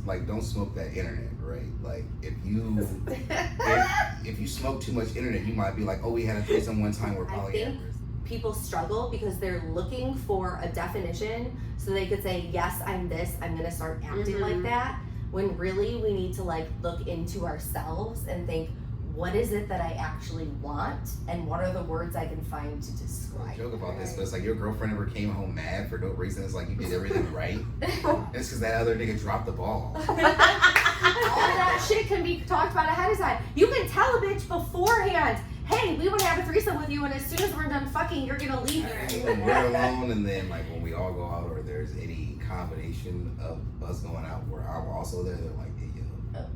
like, don't smoke that internet, right? Like, if you smoke too much internet, you might be like, oh, we had a threesome one time, we're polyamorous. People struggle because they're looking for a definition so they could say, yes, I'm this, I'm gonna start acting like that, when really we need to like look into ourselves and think, what is it that I actually want, and what are the words I can find to describe? I joke about this, but it's like your girlfriend ever came home mad for no reason. It's like you did everything right. It's because that other nigga dropped the ball. All that shit can be talked about ahead of time. You can tell a bitch beforehand, hey, we want to have a threesome with you, and as soon as we're done fucking, you're gonna leave. When we're alone, and then like when we all go out, or there's any combination of us going out where I'm also there, they're like, hey, yo,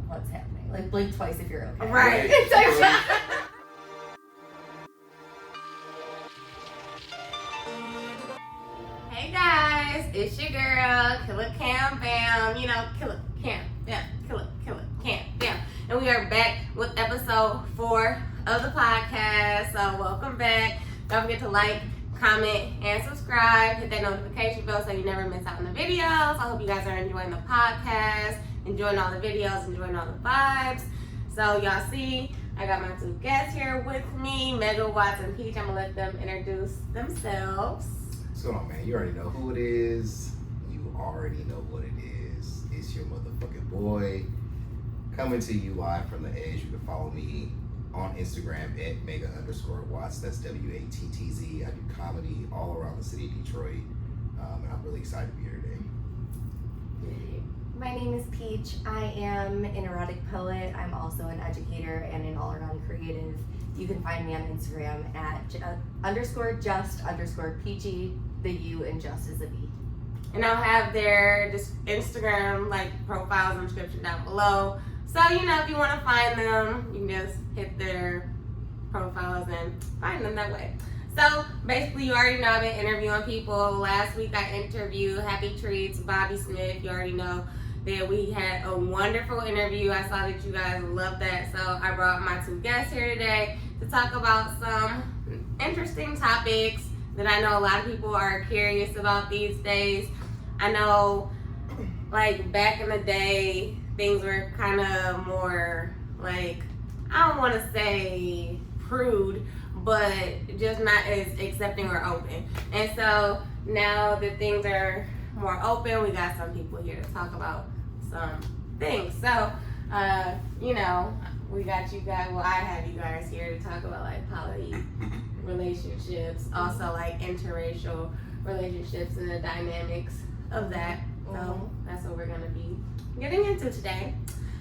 what's happening? Like, blink twice if you're okay. Right. Hey guys, it's your girl, KILLAKAM, bam. You know, KILLAKAM, yeah, KILLAKAM, bam. And we are back with episode 4 of the podcast. So welcome back. Don't forget to like, comment, and subscribe. Hit that notification bell so you never miss out on the videos. I hope you guys are enjoying the podcast, enjoying all the videos, enjoying all the vibes. So y'all see, I got my 2 guests here with me, Megawatts and Peach. I'm gonna let them introduce themselves. what's going on, man? You already know who it is. You already know what it is. It's your motherfucking boy coming to you live from the edge. You can follow me on Instagram at @mega_watts. That's WATTZ. I do comedy all around the city of Detroit, and I'm really excited to be here today. My name is Peach. I am an erotic poet. I'm also an educator and an all-around creative. You can find me on Instagram at _just_peachy. The U in just is a B. And I'll have their Instagram like profiles and description down below. So, you know, if you want to find them, you can just hit their profiles and find them that way. So, basically, you already know I've been interviewing people. Last week, I interviewed Happy Treats, Bobby Smith. You already know that we had a wonderful interview. I saw that you guys loved that. So, I brought my 2 guests here today to talk about some interesting topics that I know a lot of people are curious about these days. I know, like, back in the day, things were kind of more, like, I don't want to say prude, but just not as accepting or open. And so now that things are more open, we got some people here to talk about some things. So, you know, we got you guys, well, I have you guys here to talk about like poly relationships, also like interracial relationships and the dynamics of that. So that's what we're gonna be getting into today.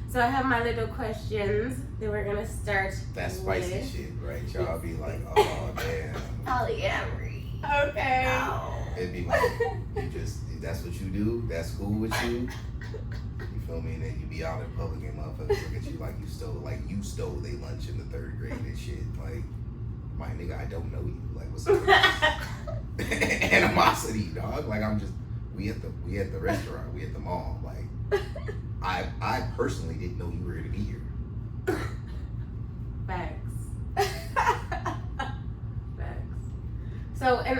So I have my little questions that we're gonna start That spicy with. shit, right? Y'all be like, oh, damn. Polyamory. Okay. No. It'd be like, you just, that's what you do, that's cool with you. You feel me? And then you be out in public and motherfuckers look at you like you stole their lunch in the 3rd grade and shit. Like, my nigga, I don't know you. Like, what's up? Animosity, dog. Like, we at the restaurant, we at the mall. Like, I personally didn't know you were gonna be here. Facts. Facts. So, and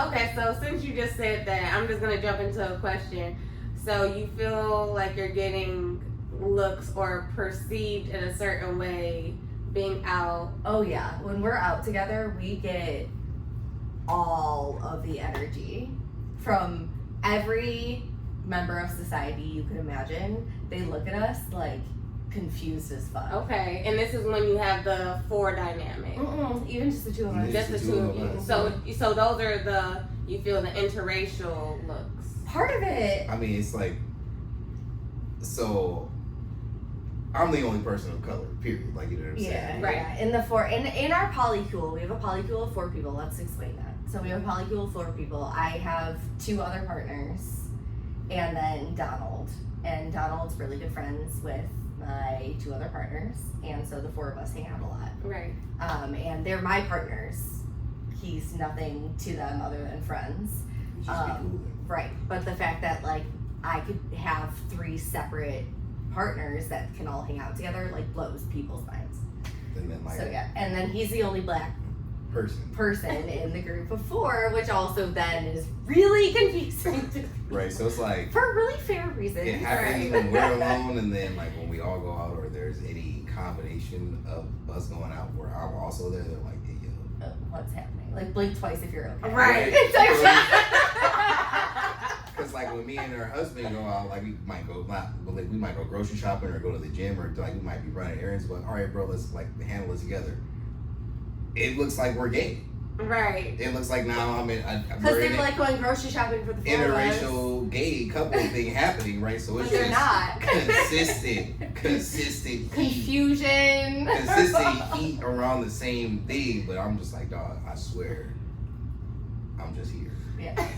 okay, so since you just said that, I'm just gonna jump into a question. So you feel like you're getting looks or perceived in a certain way being out? Oh yeah, when we're out together, we get all of the energy from every member of society you could imagine. They look at us like confused as fuck. Okay, and this is when you have the 4 dynamic. Even just the 2 of us. Just the 2 of you. So those are you feel the interracial looks. Part of it. I mean, it's like, so I'm the only person of color, period. Like, you know what I'm saying? Right. Yeah. In our polycule, we have a polycule of 4 people. Let's explain that. So we have a polycule of 4 people. I have 2 other partners, and then Donald. And Donald's really good friends with my 2 other partners, and so the 4 of us hang out a lot. Right. And they're my partners. He's nothing to them other than friends. Just be cool. Right, but the fact that like I could have 3 separate partners that can all hang out together like blows people's minds. And then, like, So yeah, and then he's the only black person in the group of 4, which also then is really confusing to me. Right, so it's like for really fair reasons. it happens when we're alone, and then like when we all go out, or there's any combination of us going out where I'm also there, they're like, hey, yo, what's happening? Like blink twice if you're okay. Right. Because like when me and her husband go out, like we might go grocery shopping or go to the gym, or like we might be running errands, but all right, bro, let's like handle it together. It looks like we're gay. Right. It looks like now I'm in. Because they're like going grocery shopping for the 4 of us. Interracial gay couple thing happening, right? So it's But they're not. consistent Confusion. consistent heat around the same thing. But I'm just like, dog, I swear, I'm just here. Yeah.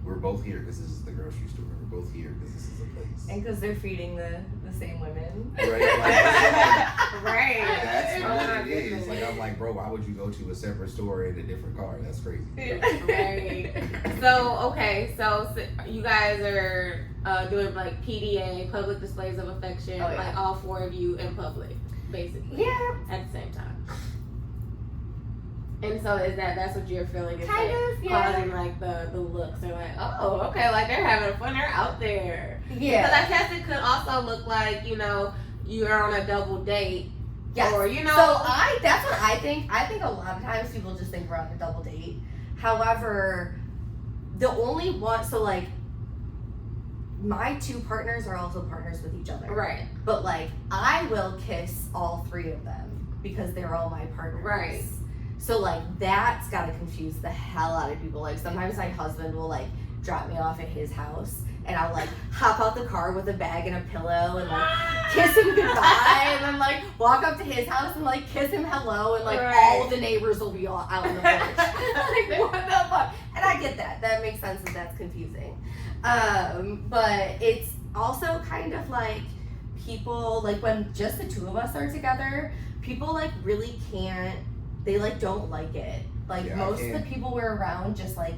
We're both here because this is the grocery store. We're both here because this is a place. And because they're feeding the same women. Right? Like, Right. that's Oh my what it is. goodness. Like I'm like, bro, why would you go to a separate store in a different car? That's crazy. Right. So, okay, so you guys are doing like PDA, public displays of affection, Oh, yeah. like all 4 of you in public, basically. Yeah. At the same time. And so that's what you're feeling is Kind like of, yeah. causing like the looks. They're like, oh, okay, like they're having fun, they're out there. Yeah. Because I guess it could also look like, you know, you're on a double date. Yes. Or, you know. So that's what I think. I think a lot of times people just think we're on a double date. However, the only one, so like, my 2 partners are also partners with each other. Right. But like, I will kiss all 3 of them because they're all my partners. Right. So like, that's gotta confuse the hell out of people. Like, sometimes my husband will like drop me off at his house, and I'll like hop out the car with a bag and a pillow and like kiss him goodbye, and then like walk up to his house and like kiss him hello, and like Right. all the neighbors will be all out on the porch. Like, what the fuck? And I get that. That makes sense that that's confusing. But it's also kind of like people, like when just the 2 of us are together, people like really can't, they like don't like it. Like Yeah, most of the people we're around just like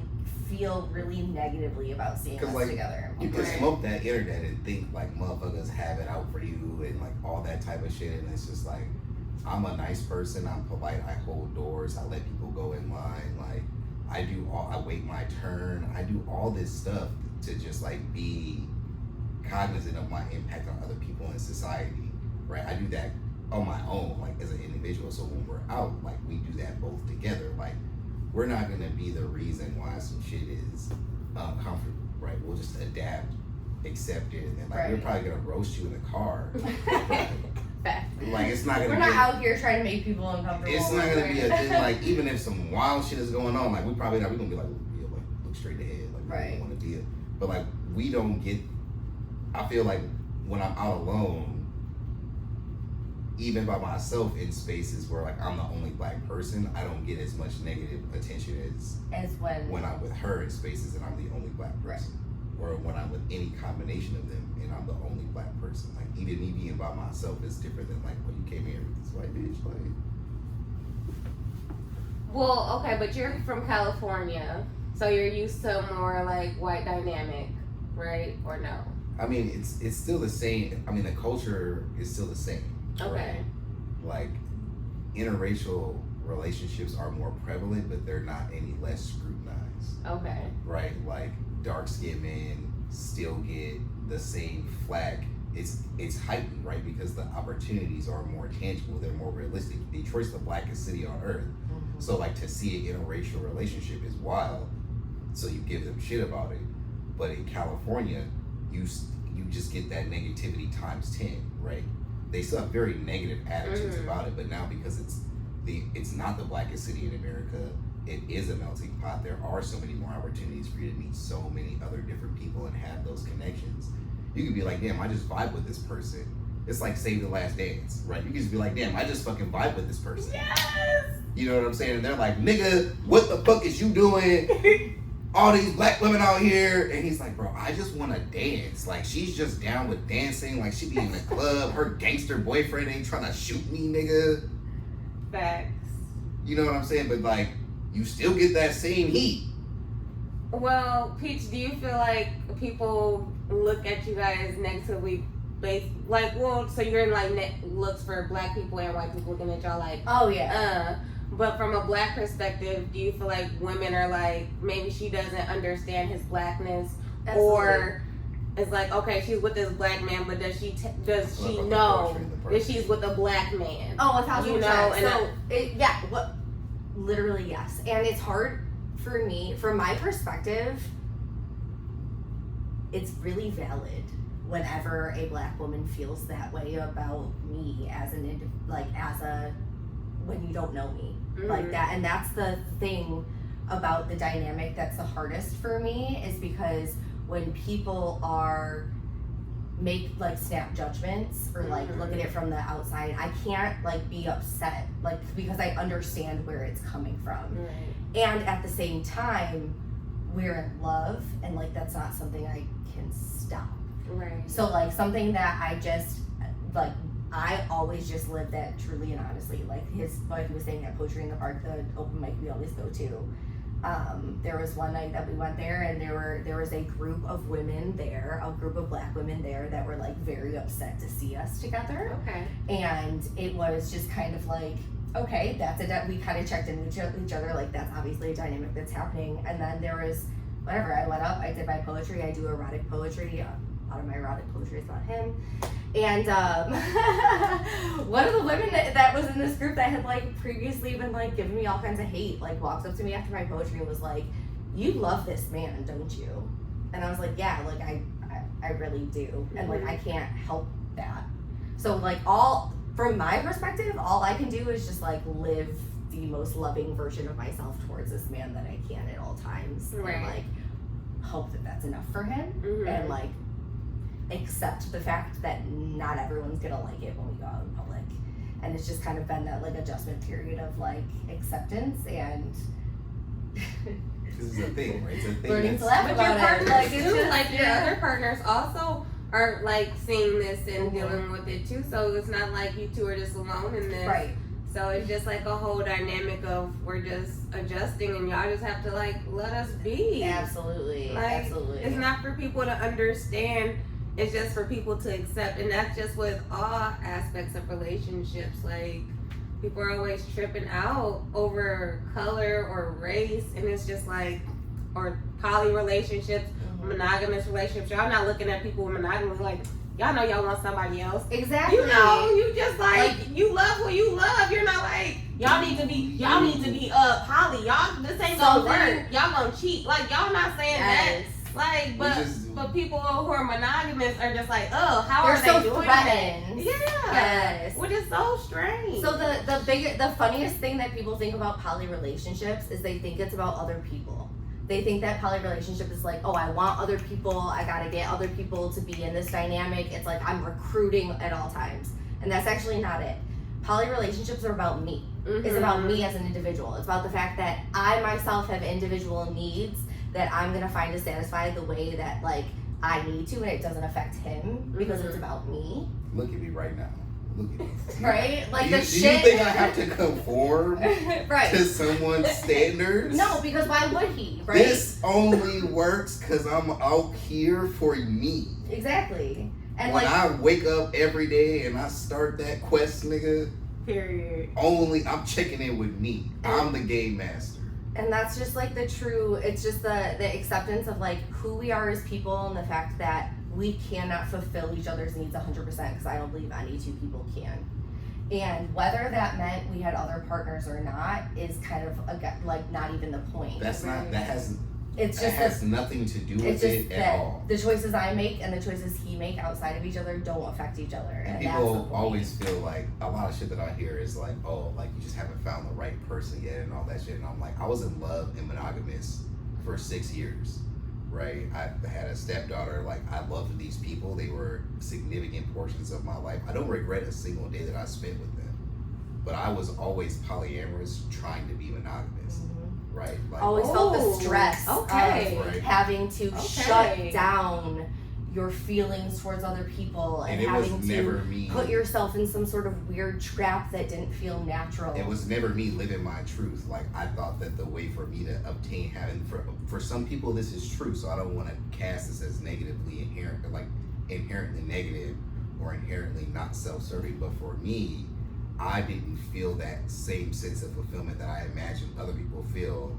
feel really negatively about seeing us like, together. You can Right. smoke that internet and think like motherfuckers have it out for you and like all that type of shit, and it's just like, I'm a nice person, I'm polite, I hold doors, I let people go in line, like I wait my turn, I do all this stuff to just like be cognizant of my impact on other people in society, right? I do that on my own, like as an individual. So when we're out, like we do that both together. Like we're not gonna be the reason why some shit is uncomfortable, right? We'll just adapt, accept it, and like we're Right. probably gonna roast you in the car. Fact. Like it's not gonna We're be not out here trying to make people uncomfortable. it's not gonna be a thing. Like even if some wild shit is going on, like we probably not, we're gonna be like, yeah, like look straight ahead, like we Right. don't want to be it. But like we don't get, I feel like when I'm out alone, even by myself in spaces where like I'm the only black person, I don't get as much negative attention as when I'm with her in spaces and I'm the only black person. Or when I'm with any combination of them and I'm the only black person. Like even me being by myself is different than like when you came here with this white bitch. Like Well, okay, but you're from California, so you're used to more like white dynamic, right? Or no? I mean it's still the same. I mean the culture is still the same. Okay. Right? Like interracial relationships are more prevalent, but they're not any less scrutinized. Okay. Right? Like dark skinned men still get the same flack. It's heightened, right? Because the opportunities are more tangible, they're more realistic. Detroit's the blackest city on earth. Mhm. So like to see an interracial relationship is wild. So you give them shit about it. But in California, you just get that negativity times 10, right? They still have very negative attitudes about it, but now because it's not the blackest city in America, it is a melting pot. There are so many more opportunities for you to meet so many other different people and have those connections. You could be like, damn, I just vibe with this person. It's like Save the Last Dance, right? You can just be like, damn, I just fucking vibe with this person. Yes. You know what I'm saying? And they're like, nigga, what the fuck is you doing? All these black women out here. And he's like, bro, I just want to dance. Like, she's just down with dancing. Like, she be in the club. Her gangster boyfriend ain't trying to shoot me, nigga. Facts. You know what I'm saying? But, like, you still get that same heat. Well, Peach, do you feel like people look at you guys negatively based, like, well, so you're in like looks for black people and white people looking at y'all like, Oh yeah. But from a black perspective, do you feel like women are like, maybe she doesn't understand his blackness, Absolutely. or it's like, okay, she's with this black man, but does she know that she's with a black man? Oh, 1,000%. You know, and literally yes. And it's hard for me, from my perspective, it's really valid whenever a black woman feels that way about me as when you don't know me like that. And that's the thing about the dynamic that's the hardest for me, is because when people make like snap judgments or like look at it from the outside, I can't like be upset, like, because I understand where it's coming from. And at the same time, we're in love, and like that's not something I can stop. So like something that I just like, I always just live that truly and honestly. Like he was saying at Poetry in the Park, the open mic we always go to. There was one night that we went there, and there was a group of women there, a group of black women there that were like very upset to see us together. And it was just kind of like, okay, we kind of checked in with each other, like that's obviously a dynamic that's happening. And then there was whatever, I went up, I did my poetry, I do erotic poetry. A lot of my erotic poetry is about him. And one of the women that was in this group that had like previously been like giving me all kinds of hate, like walks up to me after my poetry and was like, "You love this man, don't you?" And I was like, "Yeah, like I really do." And like I can't help that. So like from my perspective, all I can do is just like live the most loving version of myself towards this man that I can at all times. And like hope that that's enough for him. And like accept the fact that not everyone's gonna like it when we go out in public. And it's just kind of been that like adjustment period of like acceptance and this is a thing, right? It's a thing. Learning to laugh about it. Like, it's just, like your other partners also are like seeing this and dealing with it too. So it's not like you two are just alone in this. Right. So it's just like a whole dynamic of we're just adjusting, and y'all just have to like let us be. Absolutely. Like, absolutely. It's not for people to understand. It's just for people to accept, and that's just with all aspects of relationships. Like, people are always tripping out over color or race, and it's just like, or poly relationships, monogamous relationships. Y'all not looking at people with monogamy like, y'all know y'all want somebody else. Exactly. You know, you just like you love who you love. You're not like y'all need to be poly. Y'all, this ain't gonna work. Y'all gonna cheat. Like, y'all not saying that. Like, but people who are monogamous are just like, oh, how are they doing that? Yeah, which is so strange. So the funniest thing that people think about poly relationships is they think it's about other people. They think that poly relationship is like, oh, I want other people, I gotta get other people to be in this dynamic. It's like I'm recruiting at all times, and that's actually not it. Poly relationships are about me. It's about me as an individual. It's about the fact that I myself have individual needs that I'm gonna find to satisfy the way that like I need to, and it doesn't affect him because it's about me. Look at me right now. Look at me. Right? Like do you think I have to conform to someone's standards? No, because why would he? Right? This only works because I'm out here for me. Exactly. And when like, I wake up every day and I start that quest, nigga. Period. I'm checking in with me. I'm the game master. And that's just like it's just the acceptance of like who we are as people, and the fact that we cannot fulfill each other's needs 100%, because I don't believe any two people can. And whether that meant we had other partners or not is kind of like not even the point. That's not, that has nothing to do with it at all. The choices I make and the choices he make outside of each other don't affect each other. And people always feel like a lot of shit that I hear is like, oh, like you just haven't found the right person yet and all that shit. And I'm like, I was in love and monogamous for 6 years, right? I had a stepdaughter. Like, I loved these people. They were significant portions of my life. I don't regret a single day that I spent with them. But I was always polyamorous, trying to be monogamous. Right? Like, always felt the stress of having to shut down your feelings towards other people and having to put yourself in some sort of weird trap that didn't feel natural. It was never me living my truth. Like, I thought that the way for me to obtain having, for some people this is true, so I don't want to cast this as inherently negative or inherently not self-serving, but for me, I didn't feel that same sense of fulfillment that I imagine other people feel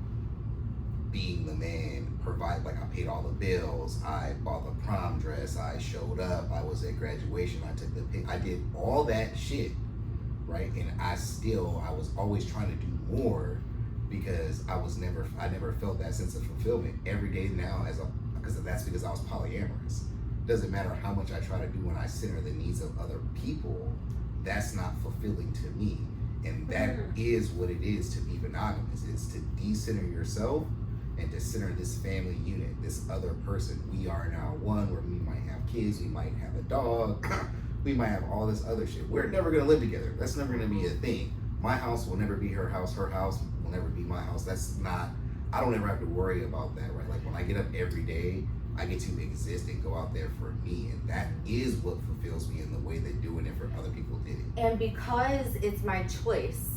being the man. Like, I paid all the bills, I bought the prom dress, I showed up, I was at graduation, I took the pic, I did all that shit, right? And I was always trying to do more because I never felt that sense of fulfillment every day now because I was polyamorous. It doesn't matter how much I try to do when I center the needs of other people, that's not fulfilling to me. And that is what it is to be monogamous. It's to decenter yourself and to center this family unit, this other person. We are now one where we might have kids, we might have a dog, we might have all this other shit. We're never gonna live together. That's never gonna be a thing. My house will never be her house will never be my house. I don't ever have to worry about that, right? Like, when I get up every day, I get to exist and go out there for me, and that is what fulfills me in the way that doing it for other people did it. And because it's my choice,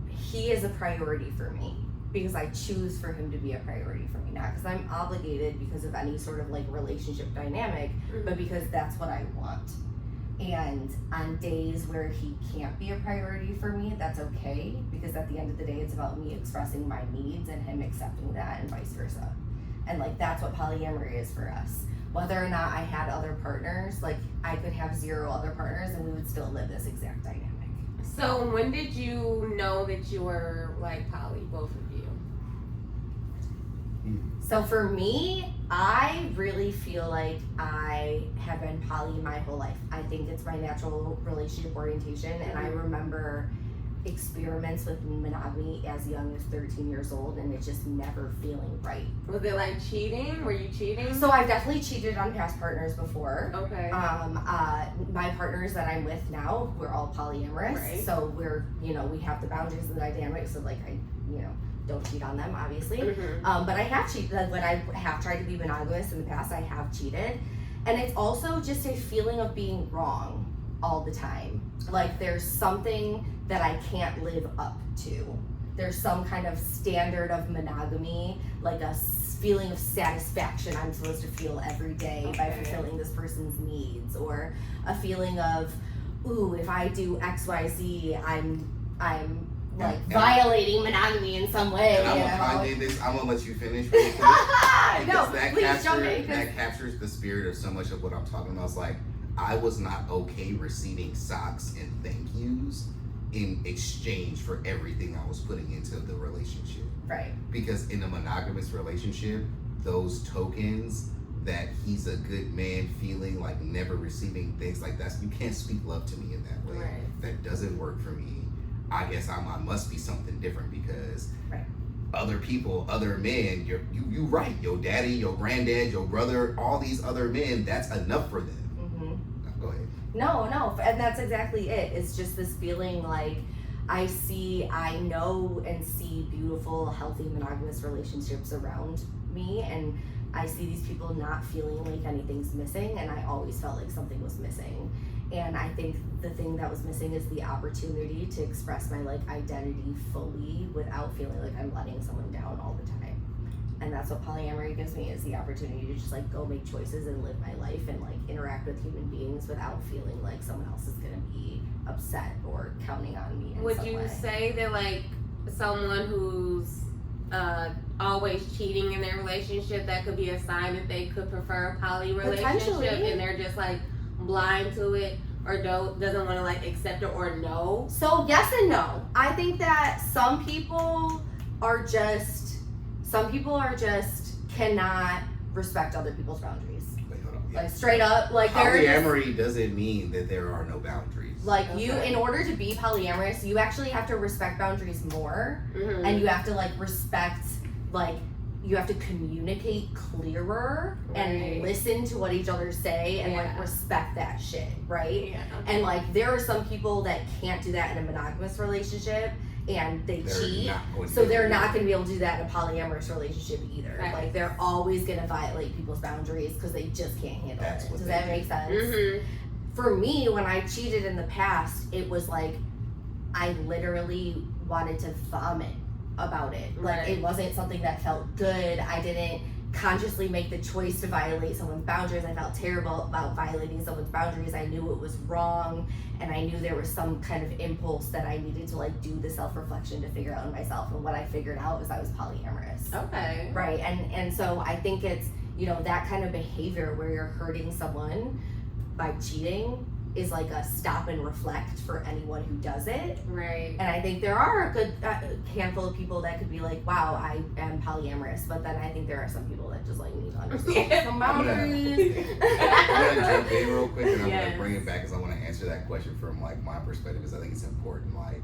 he is a priority for me. Because I choose for him to be a priority for me, not because I'm obligated because of any sort of like relationship dynamic, but because that's what I want. And on days where he can't be a priority for me, that's okay, because at the end of the day, it's about me expressing my needs and him accepting that, and vice versa. And like, that's what polyamory is for us. Whether or not I had other partners, like, I could have 0 other partners and we would still live this exact dynamic. So when did you know that you were like poly, both of you? So for me, I really feel like I have been poly my whole life. I think it's my natural relationship orientation, and I remember experiments with monogamy as young as 13 years old, and it just never feeling right. Was it like cheating? Were you cheating? So I've definitely cheated on past partners before. Okay. My partners that I'm with now, we're all polyamorous. Right. So we're, we have the boundaries and the dynamics, so like I don't cheat on them, obviously. But I have cheated. When I have tried to be monogamous in the past, I have cheated. And it's also just a feeling of being wrong all the time. Like, there's something that I can't live up to. There's some kind of standard of monogamy, like a feeling of satisfaction I'm supposed to feel every day by fulfilling this person's needs, or a feeling of, ooh, if I do X, Y, Z, I'm like violating monogamy in some way. I'm gonna let you finish. Really quick, no, please jump in. That captures the spirit of so much of what I'm talking about. It's like, I was not okay receiving socks and thank yous in exchange for everything I was putting into the relationship. Right. Because in a monogamous relationship, those tokens that he's a good man feeling, like never receiving things like that, you can't speak love to me in that way. Right. That doesn't work for me. I guess I must be something different, because other people, other men, you right, your daddy, your granddad, your brother, all these other men, that's enough for them. Go ahead. No, and that's exactly it. It's just this feeling like I know and see beautiful, healthy, monogamous relationships around me, and I see these people not feeling like anything's missing, and I always felt like something was missing. And I think the thing that was missing is the opportunity to express my like identity fully without feeling like I'm letting someone down all the time. And that's what polyamory gives me, is the opportunity to just like go make choices and live my life and like interact with human beings without feeling like someone else is gonna be upset or counting on me in some way. Would you say that like someone who's always cheating in their relationship, that could be a sign that they could prefer a poly relationship, and they're just like blind to it, or doesn't want to like accept it or know? So yes and no. I think that some people are just cannot respect other people's boundaries. Wait, hold on. Like straight up, like polyamory doesn't mean that there are no boundaries. Like you, in order to be polyamorous, you actually have to respect boundaries more, and you have to like respect, like you have to communicate clearer and listen to what each other say and like respect that shit, right? And like there are some people that can't do that in a monogamous relationship, and they cheat, so they're not going to be able to do that in a polyamorous relationship either. Like they're always going to violate people's boundaries because they just can't handle it. Does that make sense? For me, when I cheated in the past, it was like I literally wanted to vomit about it. Like it wasn't something that felt good. I didn't consciously make the choice to violate someone's boundaries. I felt terrible about violating someone's boundaries. I knew it was wrong, and I knew there was some kind of impulse that I needed to like do the self-reflection to figure out in myself. And what I figured out was I was polyamorous. Okay. Right. And so I think it's, you know, that kind of behavior where you're hurting someone by cheating is like a stop and reflect for anyone who does it. Right. And I think there are a good handful of people that could be like, wow, I am polyamorous. But then I think there are some people that just like need to understand some boundaries. I'm gonna jump in real quick and I'm Yes. gonna bring it back because I want to answer that question from like my perspective because I think it's important. Like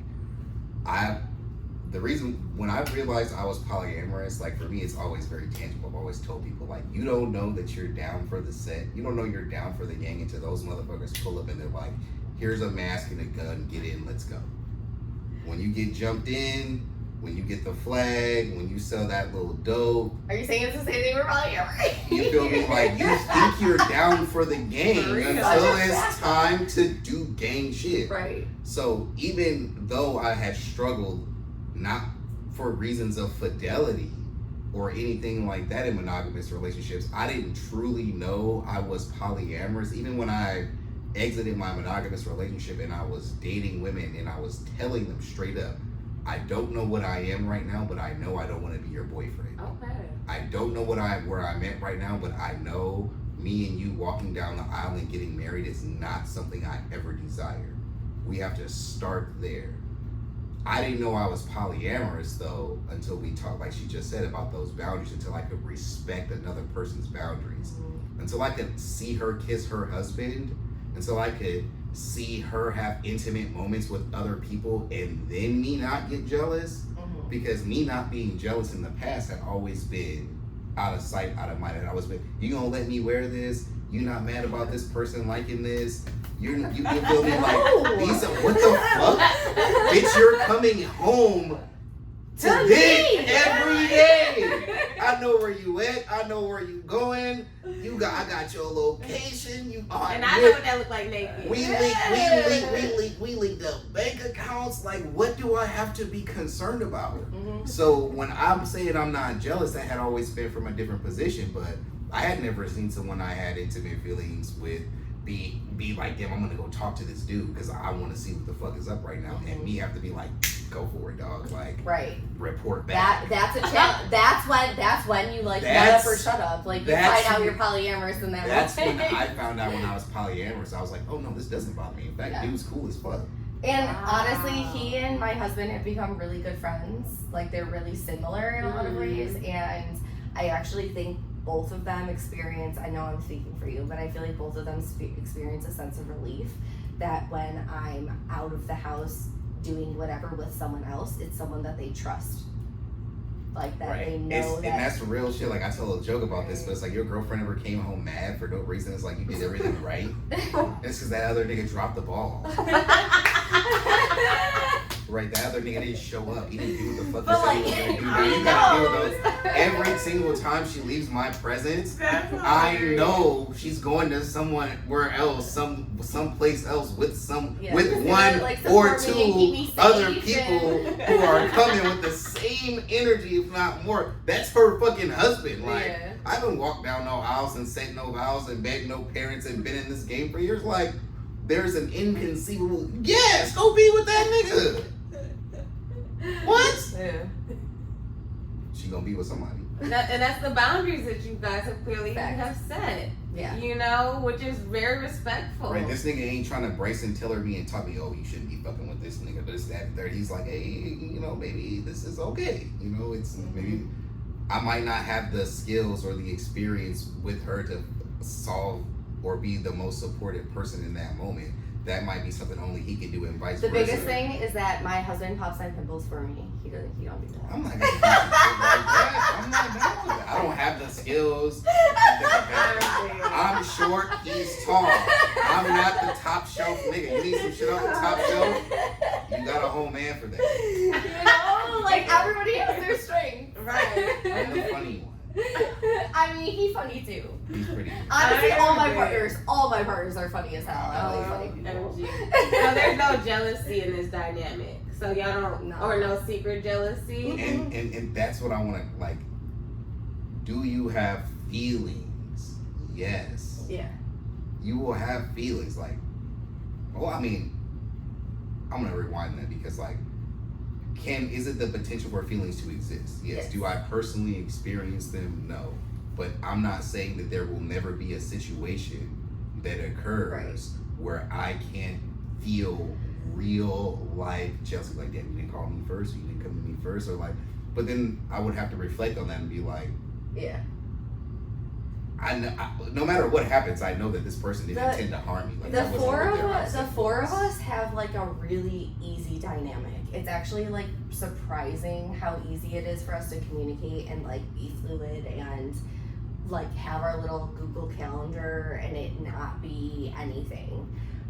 the reason when I realized I was polyamorous, like for me, it's always very tangible. I've always told people like, you don't know that you're down for the set. You don't know you're down for the gang until those motherfuckers pull up and they're like, here's a mask and a gun, get in, let's go. When you get jumped in, when you get the flag, when you sell that little dope. Are you saying it's the same thing for polyamory? You feel me? Like you think you're down for the gang For real. until it's time to do gang shit. Right. So even though I had struggled, not for reasons of fidelity or anything like that in monogamous relationships, I didn't truly know I was polyamorous. Even when I exited my monogamous relationship and I was dating women and I was telling them straight up, I don't know what I am right now, but I know I don't want to be your boyfriend. Okay. I don't know where I'm at right now, but I know me and you walking down the aisle and getting married is not something I ever desire. We have to start there. I didn't know I was polyamorous though until we talked, like she just said, about those boundaries, until I could respect another person's boundaries, until I could see her kiss her husband, until I could see her have intimate moments with other people and then me not get jealous. Because me not being jealous in the past had always been out of sight, out of mind. And I was been, you gonna let me wear this? You not mad about this person liking this? You feel me? Like, these are, what the fuck? Bitch, you're coming home to me every day. I know where you at. I know where you going. I got your location. You are. And I know what that look like naked. We leaked the bank accounts. Like, what do I have to be concerned about? So when I'm saying I'm not jealous, that had always been from a different position. But I had never seen someone I had intimate feelings with be like, damn, I'm gonna go talk to this dude because I want to see what the fuck is up right now, and me have to be like, go for it, dog. Like, right. Report back. That's a challenge. That's when you like shut up or shut up. Like you find out you're polyamorous and that's when I found out when I was polyamorous. I was like, oh no, this doesn't bother me. In fact, dude's cool as fuck. And honestly, he and my husband have become really good friends. Like they're really similar in a lot of ways, and I actually think both of them experience, I know I'm speaking for you, but I feel like both of them experience a sense of relief that when I'm out of the house doing whatever with someone else, it's someone that they trust. Like that they know and that's the real shit. Like I tell a joke about this, but it's like your girlfriend ever came home mad for no reason. It's like you did everything right. It's because that other nigga dropped the ball. Right, that other nigga didn't show up. He didn't do what the fuck But he said he was gonna do. You gotta deal with those. Every single time she leaves my presence, I know she's going to somewhere else, someplace else with one like or support me and keep me two other safe people who are coming with the same energy, if not more. That's her fucking husband. Like I haven't walked down no aisles and said no vows and begged no parents and been in this game for years. Like there's an inconceivable yes, go be with that nigga. What? Yeah. She gonna be with somebody. And that's the boundaries that you guys have clearly have set. Yeah. You know, which is very respectful. Right, this nigga ain't trying to Bryson Tiller me and talk me, oh, you shouldn't be fucking with this nigga, this, that, and third. He's like, hey, you know, maybe this is okay. You know, it's maybe I might not have the skills or the experience with her to solve or be the most supportive person in that moment. That might be something only he can do and vice versa. The biggest thing is that my husband pops my pimples for me. He don't do that. I'm not gonna do shit like that. I'm not down with that. I don't have the skills. I'm short, he's tall. I'm not the top shelf nigga. You need some shit off the top shelf? You got a whole man for that. You know, like everybody has their strength. Right. I'm the funny one. I mean, he's funny too. He's pretty good. Honestly, all my partners are funny as hell. I like funny people. So there's no jealousy in this dynamic. So y'all don't, or no secret jealousy. And that's what I want to like Do you have feelings? Yes. Yeah. You will have feelings. Like, well, I mean, I'm gonna rewind that because like, is it the potential for feelings to exist? Yes. Do I personally experience them? No. But I'm not saying that there will never be a situation that occurs where I can't feel real life jealousy. Like, damn, you didn't call me first, or you didn't come to me first, or like, but then I would have to reflect on that and be like, yeah. No matter what happens, I know that this person didn't intend to harm me. Like, the four of us have like a really easy dynamic. It's actually like surprising how easy it is for us to communicate and like be fluid and like have our little Google Calendar and it not be anything.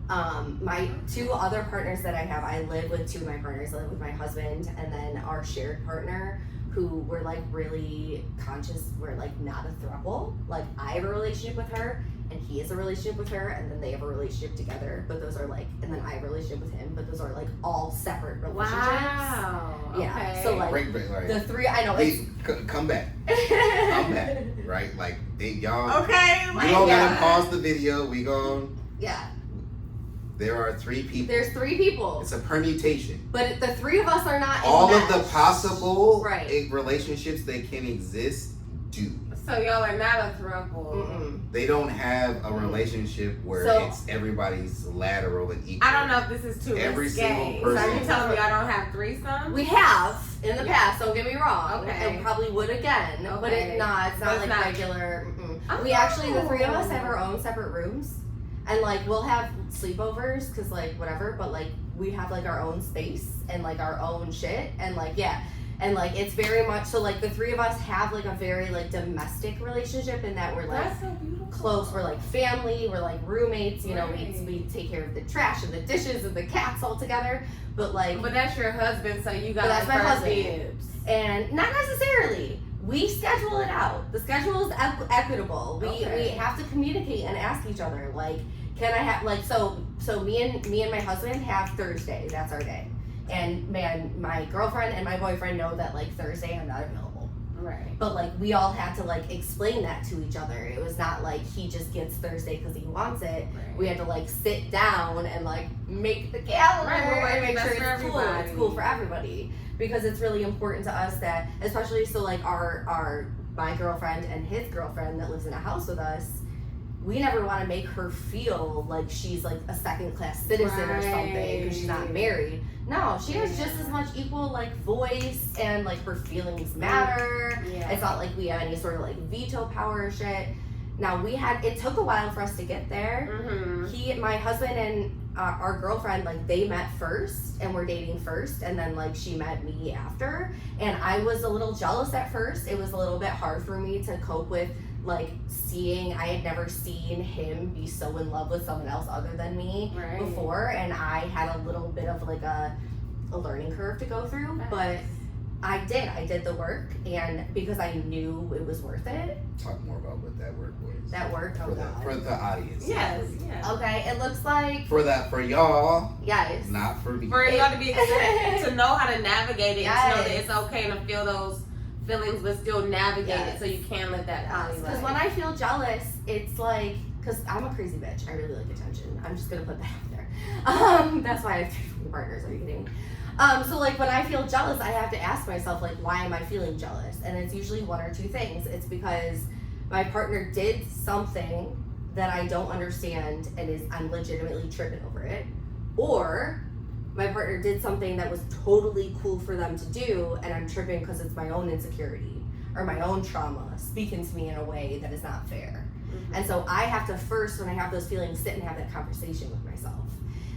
My two other partners that I have, I live with two of my partners. I live with my husband and then our shared partner, who we're like really conscious we're like not a throuple. Like I have a relationship with her and he has a relationship with her and then they have a relationship together, but those are like, and then I have a relationship with him, but those are like all separate relationships. Wow. Yeah. Okay. So like right. the three, I know it's come back. Come back. Right? Like y'all. Okay. We all gotta pause the video. We gon' yeah. There are 3 people. There's 3 people. It's a permutation. But the 3 of us are not all in of the possible relationships that can exist do. So y'all are not a throuple. They don't have a relationship where it's everybody's lateral and equal. I don't know if this is too Every risque. single person. So are you telling me I don't have threesomes? We have in the past. Don't get me wrong. Okay. And probably would again. Okay. But it's not like regular. We actually, the 3 of us have our own separate rooms. And like we'll have sleepovers because like whatever, but like we have like our own space and like our own shit and like and like it's very much so like the 3 of us have like a very like domestic relationship in that we're like close, we're like family, we're like roommates, you know, we take care of the trash and the dishes and the cats all together, but that's your husband, so you got that's my husband dibs. And not necessarily. We schedule it out. The schedule is equitable. We have to communicate and ask each other. Like, can I have like so me and my husband have Thursday. That's our day. And man, my girlfriend and my boyfriend know that like Thursday I'm not available. Right. But like we all had to like explain that to each other. It was not like he just gets Thursday because he wants it. Right. We had to like sit down and like make the calendar and make sure it's cool. It's cool for everybody. Because it's really important to us that, especially so like my girlfriend and his girlfriend that lives in a house with us, we never want to make her feel like she's like a second-class citizen or something because she's not married. No, she has just as much equal like voice and like her feelings matter. Yeah. It's not like we have any sort of like veto power or shit. Now it took a while for us to get there. My husband and our girlfriend, like they met first and were dating first, and then like she met me after, and I was a little jealous at first. It was a little bit hard for me to cope with like I had never seen him be so in love with someone else other than me before, and I had a little bit of like a learning curve to go through, but I did the work, and because I knew it was worth it. Talk more about what that work was. That work for the audience. Yes. Okay, it looks like for y'all. Yes. Not for me. For y'all to be to know how to navigate it, to know that it's okay to feel those feelings, but still navigate it so you can live that poly life. Because when I feel jealous, it's like because I'm a crazy bitch. I really like attention. I'm just gonna put that out there. That's why I have 3 partners. Are you kidding? So like when I feel jealous, I have to ask myself like, why am I feeling jealous? And it's usually 1 or 2 things. It's because my partner did something that I don't understand and I'm legitimately tripping over it, or my partner did something that was totally cool for them to do and I'm tripping because it's my own insecurity or my own trauma speaking to me in a way that is not fair. And so I have to first, when I have those feelings, sit and have that conversation with myself.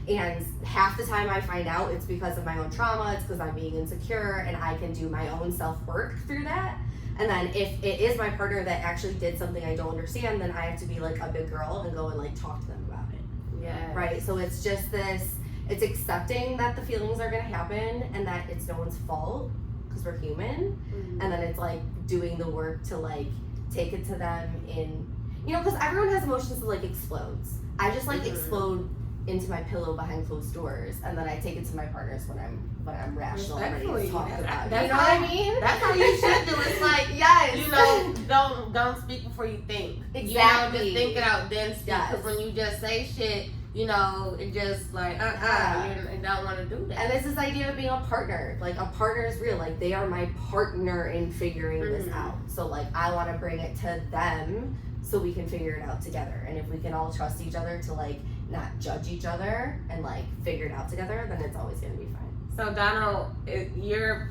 And half the time I find out it's because of my own trauma, it's because I'm being insecure, and I can do my own self-work through that. And then if it is my partner that actually did something I don't understand, then I have to be like a big girl and go and like talk to them about it. Yeah. Right? So it's just it's accepting that the feelings are gonna happen and that it's no one's fault because we're human. And then it's like doing the work to like take it to them in, because everyone has emotions that like explodes. I just like explode into my pillow behind closed doors, and then I take it to my partners when I'm rational and ready to Respectfully, talk that's- about it. that's You know how- what I mean? That's how you should do. It's like, Yes. you know, don't speak before you think. Exactly. You know, just think it out, then speak. Yes. Because when you just say shit, you know, it just like, you don't want to do that. And it's this idea of being a partner. Like, a partner is real. Like, they are my partner in figuring this Mhm. out. So, like, I want to bring it to them so we can figure it out together. And if we can all trust each other to, like, not judge each other and, like, figure it out together, then it's always going to be fine. So, Donald, you're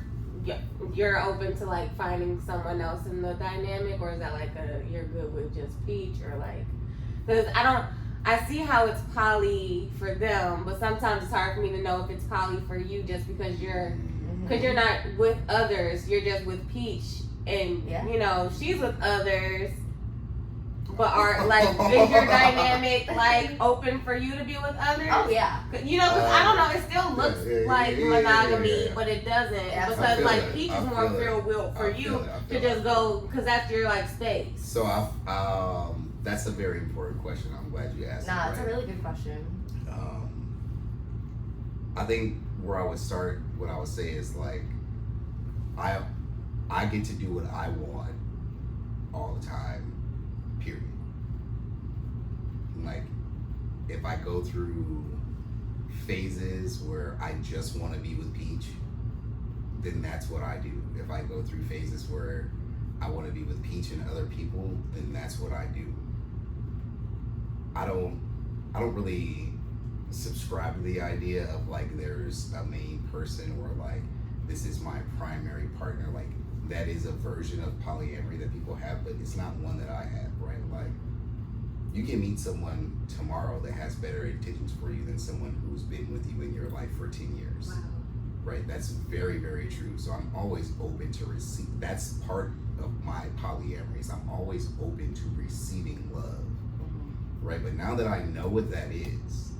open to, like, finding someone else in the dynamic? Or is that, like, you're good with just Peach? Or, like, because I see how it's poly for them, but sometimes it's hard for me to know if it's poly for you just because you're not with others, you're just with Peach, and you know she's with others. But are like is your dynamic like open for you to be with others? Oh yeah. You know, because I don't know, it still looks like monogamy, but it doesn't because like it. Peach I is more feel it. free will for I you feel it. to just go because that's your like space. So that's a very important question. I'm glad you asked. Nah, it's a really good question. I think where I would start, what I would say is like, I get to do what I want all the time, period. Like, if I go through phases where I just want to be with Peach, then that's what I do. If I go through phases where I want to be with Peach and other people, then that's what I do. I don't really subscribe to the idea of like there's a main person or like this is my primary partner. Like, that is a version of polyamory that people have, but it's not one that I have, right? Like, you can meet someone tomorrow that has better intentions for you than someone who's been with you in your life for 10 years. Wow. Right? That's very, very true. So I'm always open to receive. That's part of my polyamory. I'm always open to receiving love. Right? But now that I know what that is,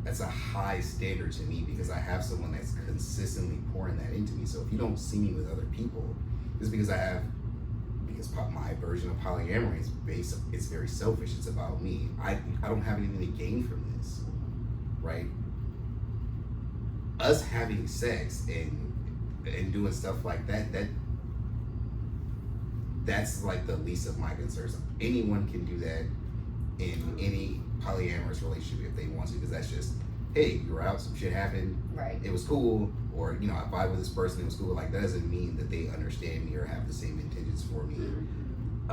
that's a high standard to me because I have someone that's consistently pouring that into me. So if you don't see me with other people, it's because my version of polyamory is it's very selfish. It's about me. I don't have anything to gain from this, right? Us having sex and doing stuff like that's like the least of my concerns. Anyone can do that in any polyamorous relationship if they want to, because that's just, hey, you were out, some shit happened, right? It was cool, or you know, I vibe with this person, it was cool. Like, that doesn't mean that they understand me or have the same intentions for me.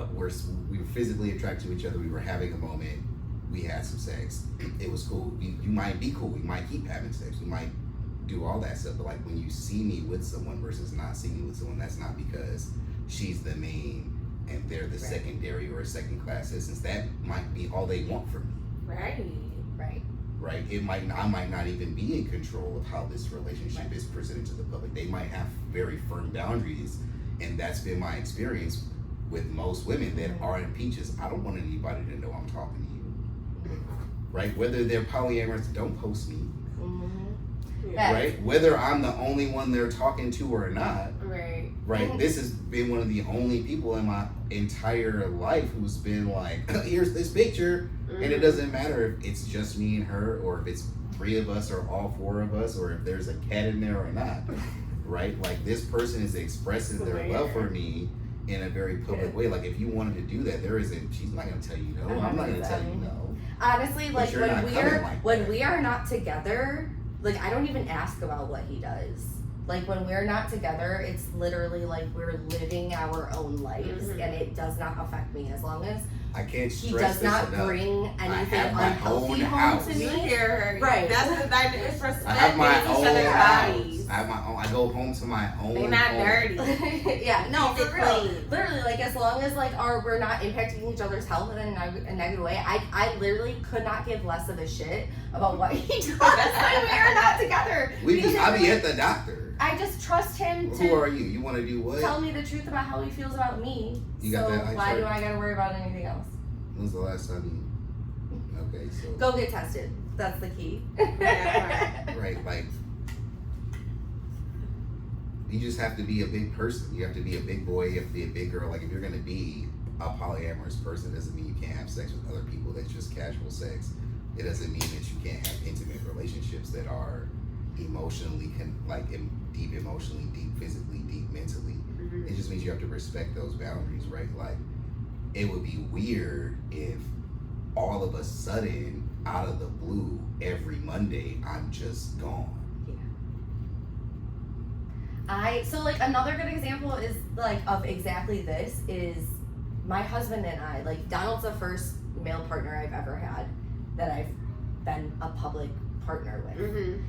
We were physically attracted to each other. We were having a moment. We had some sex. It was cool. You might be cool. We might keep having sex. We might do all that stuff. But like, when you see me with someone versus not seeing me with someone, that's not because she's the main and they're the secondary or second class citizens. That might be all they want from me. Right. I might not even be in control of how this relationship is presented to the public. They might have very firm boundaries, and that's been my experience with most women that aren't Peaches. I don't want anybody to know I'm talking to you. Right? Whether they're polyamorous, don't post me. Right? Whether I'm the only one they're talking to or not. Right? This has been one of the only people in my entire life who's been like, here's this picture, and it doesn't matter if it's just me and her, or if it's 3 of us or all 4 of us, or if there's a cat in there or not. Right? Like, this person is expressing their love for me in a very public way. Like, if you wanted to do that, she's not gonna tell you no. I'm not gonna tell you no. Honestly, like, when we that. are not together, like, I don't even ask about what he does. Like, when we're not together, it's literally like we're living our own lives, and it does not affect me as long as I can't stress he does not this enough. bring anything have my unhealthy own home house. to me. You hear her. Right. That's the dynamic. It's respecting I have my each own other's house. bodies. I have my own. I go home to my own. They're not home. dirty. Yeah, no, Keep for it real. clean. Literally, like, as long as like we're not impacting each other's health in a negative way, I literally could not give less of a shit about what he does when we are not together. I be at the doctor. I just trust him to Who are you? You want to do what? tell me the truth about how he feels about me. You got so that? why do I gotta worry about anything else? When's the last time you? Okay, so. Go get tested. That's the key. Right, like, you just have to be a big person. You have to be a big boy. You have to be a big girl. Like, if you're gonna be a polyamorous person, it doesn't mean you can't have sex with other people. That's just casual sex. It doesn't mean that you can't have intimate relationships that are emotionally, deep emotionally, deep physically, deep mentally. Mm-hmm. It just means you have to respect those boundaries, right? Like, it would be weird if all of a sudden, out of the blue, every Monday, I'm just gone. So like another good example is like of exactly this is my husband and I, like Donald's the first male partner I've ever had that I've been a public partner with. Mm-hmm.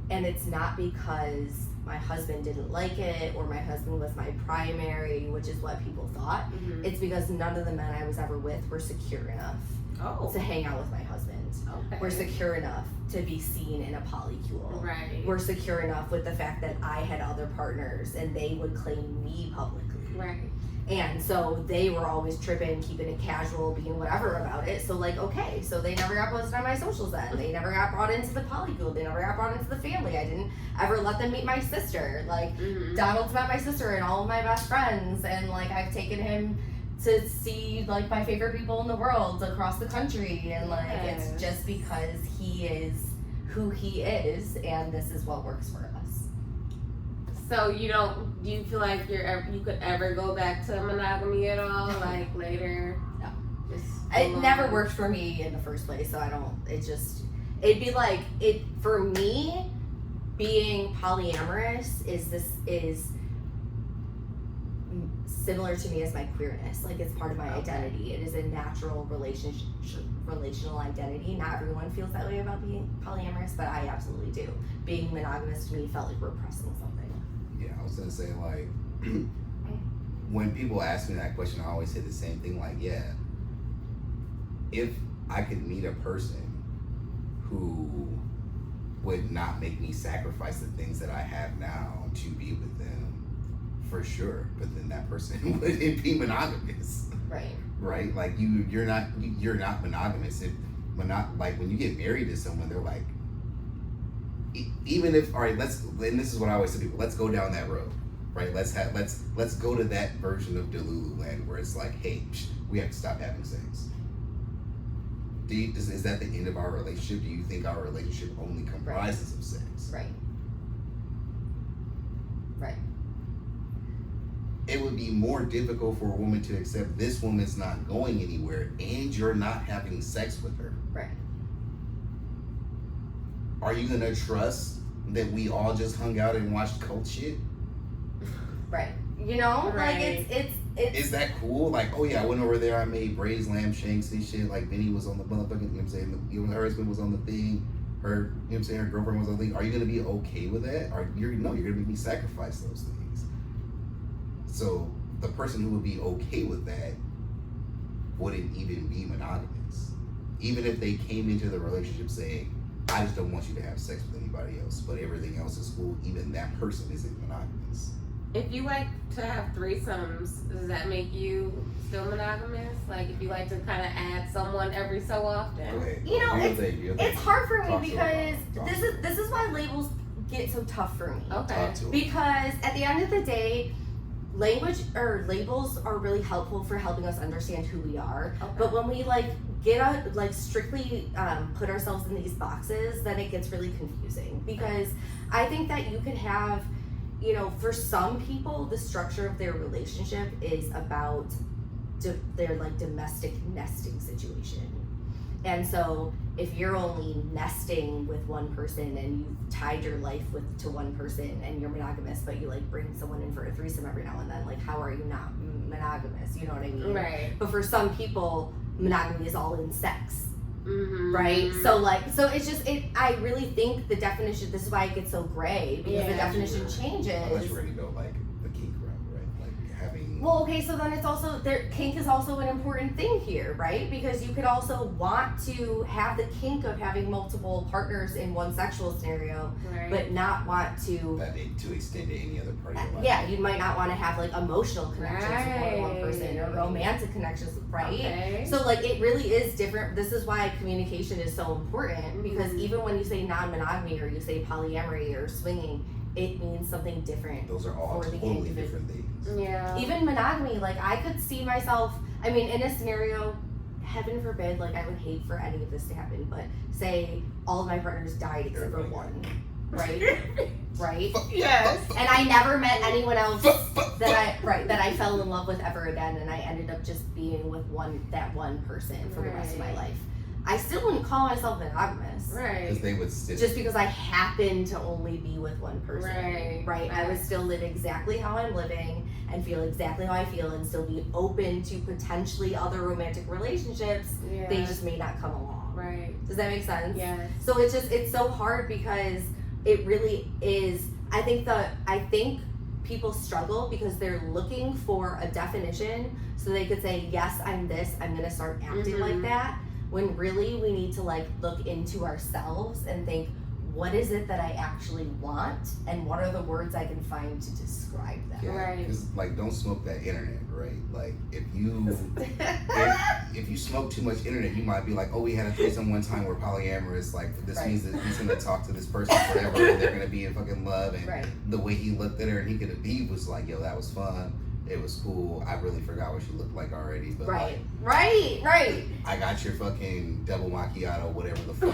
And it's not because my husband didn't like it or my husband was my primary, which is what people thought. Mm-hmm. It's because none of the men I was ever with were secure enough to hang out with my husband. Okay. We're secure enough to be seen in a polycule. Right. We're secure enough with the fact that I had other partners and they would claim me publicly. Right. And so they were always tripping, keeping it casual, being whatever about it. So like, okay, so they never got posted on my socials then. They never got brought into the polycule. They never got brought into the family. I didn't ever let them meet my sister. Like, Mm-hmm. Donald's met my sister and all of my best friends. And like, I've taken him to see like my favorite people in the world across the country. And like, Yes. it's just because he is who he is and this is what works for us. So do you feel like you could ever go back to monogamy at all? Like later? No. Just It alone? never worked for me in the first place, so it'd be like, for me, being polyamorous is similar to me as my queerness. Like, it's part of my identity. It is a natural relational identity. Not everyone feels that way about being polyamorous, but I absolutely do. Being monogamous to me felt like repressing something. Yeah, I was gonna say, like, when people ask me that question, I always say the same thing, like, yeah, if I could meet a person who would not make me sacrifice the things that I have now to be with them, for sure, but then that person wouldn't be monogamous. Right. Right? Like, you're not monogamous. Like, when you get married to someone, they're like, even if, all right, and this is what I always tell people, let's go down that road, right? Let's go to that version of Delulu land where it's like, hey, we have to stop having sex. Is that the end of our relationship? Do you think our relationship only comprises of sex? Right. Right. It would be more difficult for a woman to accept this woman's not going anywhere and you're not having sex with her. Right. Are you gonna trust that we all just hung out and watched cult shit? Right. You know, Right. like it's Is that cool? Like, oh yeah, I went over there, I made braised lamb shanks and shit. Like, Vinny was on the motherfucking, you know what I'm saying? Her husband was on the thing. Her, you know what I'm saying? Her girlfriend was on the thing. Are you gonna be okay with that? You're gonna make me sacrifice those things. So the person who would be okay with that wouldn't even be monogamous. Even if they came into the relationship saying, I just don't want you to have sex with anybody else, but everything else is cool, even that person isn't monogamous. If you like to have threesomes, does that make you still monogamous? Like, if you like to kind of add someone every so often? Go ahead. You know, it's hard for me Talk to because her. this is why labels get so tough for me. Okay. Talk to her. Because at the end of the day, language or labels are really helpful for helping us understand who we are. Okay. But when we strictly put ourselves in these boxes, then it gets really confusing. Because I think that you could have, you know, for some people, the structure of their relationship is about their like domestic nesting situation. And so if you're only nesting with one person and you've tied your life to one person and you're monogamous, but you like bring someone in for a threesome every now and then, like, how are you not monogamous? You know what I mean? Right. But for some people, monogamy is all in sex. Mm-hmm. Right? So it's just, I really think the definition, this is why it gets so gray, because the definition Unless changes. we're gonna go like the kink route, right? Like having. Well, okay, so then it's also, kink is also an important thing here, right? Because you could also want to have the kink of having multiple partners in one sexual scenario, Right. but not want to. To extend to any other part of your life. Yeah, you might not want to have like emotional connections with more than one person or Right. romantic connections, right? Okay. So like it really is different. This is why communication is so important, because Mhm. even when you say non-monogamy or you say polyamory or swinging, it means something different. Those are all For the totally individual. different things. Yeah. Even monogamy, like I could see myself, I mean, in a scenario heaven forbid, like I would hate for any of this to happen, but say all of my partners died except for one, right? Right? Yes. And I never met anyone else that I fell in love with ever again, and I ended up just being with that one person for the rest of my life. I still wouldn't call myself monogamous. Right. Because they would still. Just because I happen to only be with one person. Right. Right. I would still live exactly how I'm living and feel exactly how I feel and still be open to potentially other romantic relationships. Yeah. They just may not come along. Right. Does that make sense? Yes. So it's so hard because it really is. I think people struggle because they're looking for a definition so they could say, yes, I'm this, I'm gonna start acting like that. When really we need to like look into ourselves and think, what is it that I actually want, and what are the words I can find to describe that? Yeah, Right. because like, don't smoke that internet, right? Like, if you smoke too much internet, you might be like, oh, we had a threesome one time, we're polyamorous. Like, this means that he's gonna talk to this person forever, and they're gonna be in fucking love. And the way he looked at her, and he was like, yo, that was fun. It was cool. I really forgot what she looked like already, but right. I got your fucking double macchiato, whatever the fuck.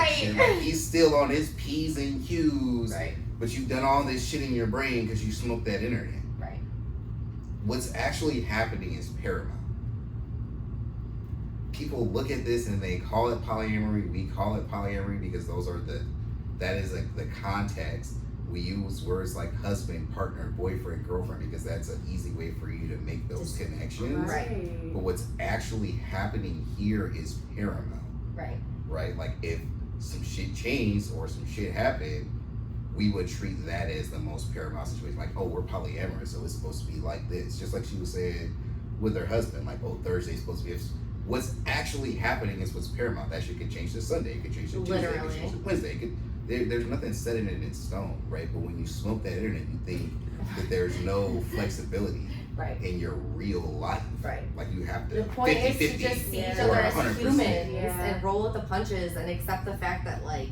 Shit. Like, he's still on his P's and Q's, but you've done all this shit in your brain because you smoked that internet. Right. What's actually happening is paramount. People look at this and they call it polyamory. We call it polyamory because that is like the context. We use words like husband, partner, boyfriend, girlfriend because that's an easy way for you to make those connections. Right. But what's actually happening here is paramount. Right. Right? Like, if some shit changed or some shit happened, we would treat that as the most paramount situation. Like, oh, we're polyamorous, so it's supposed to be like this. Just like she was saying with her husband, like, oh, Thursday's supposed to be. What's actually happening is what's paramount. That shit could change to Sunday. It could change to Tuesday. It could change to Wednesday. There's nothing set in it in stone, right? But when you smoke that internet, you think that there's no flexibility in your real life. Right. Like, you have to. The point is to just see each other as 100%. humans and roll with the punches and accept the fact that, like,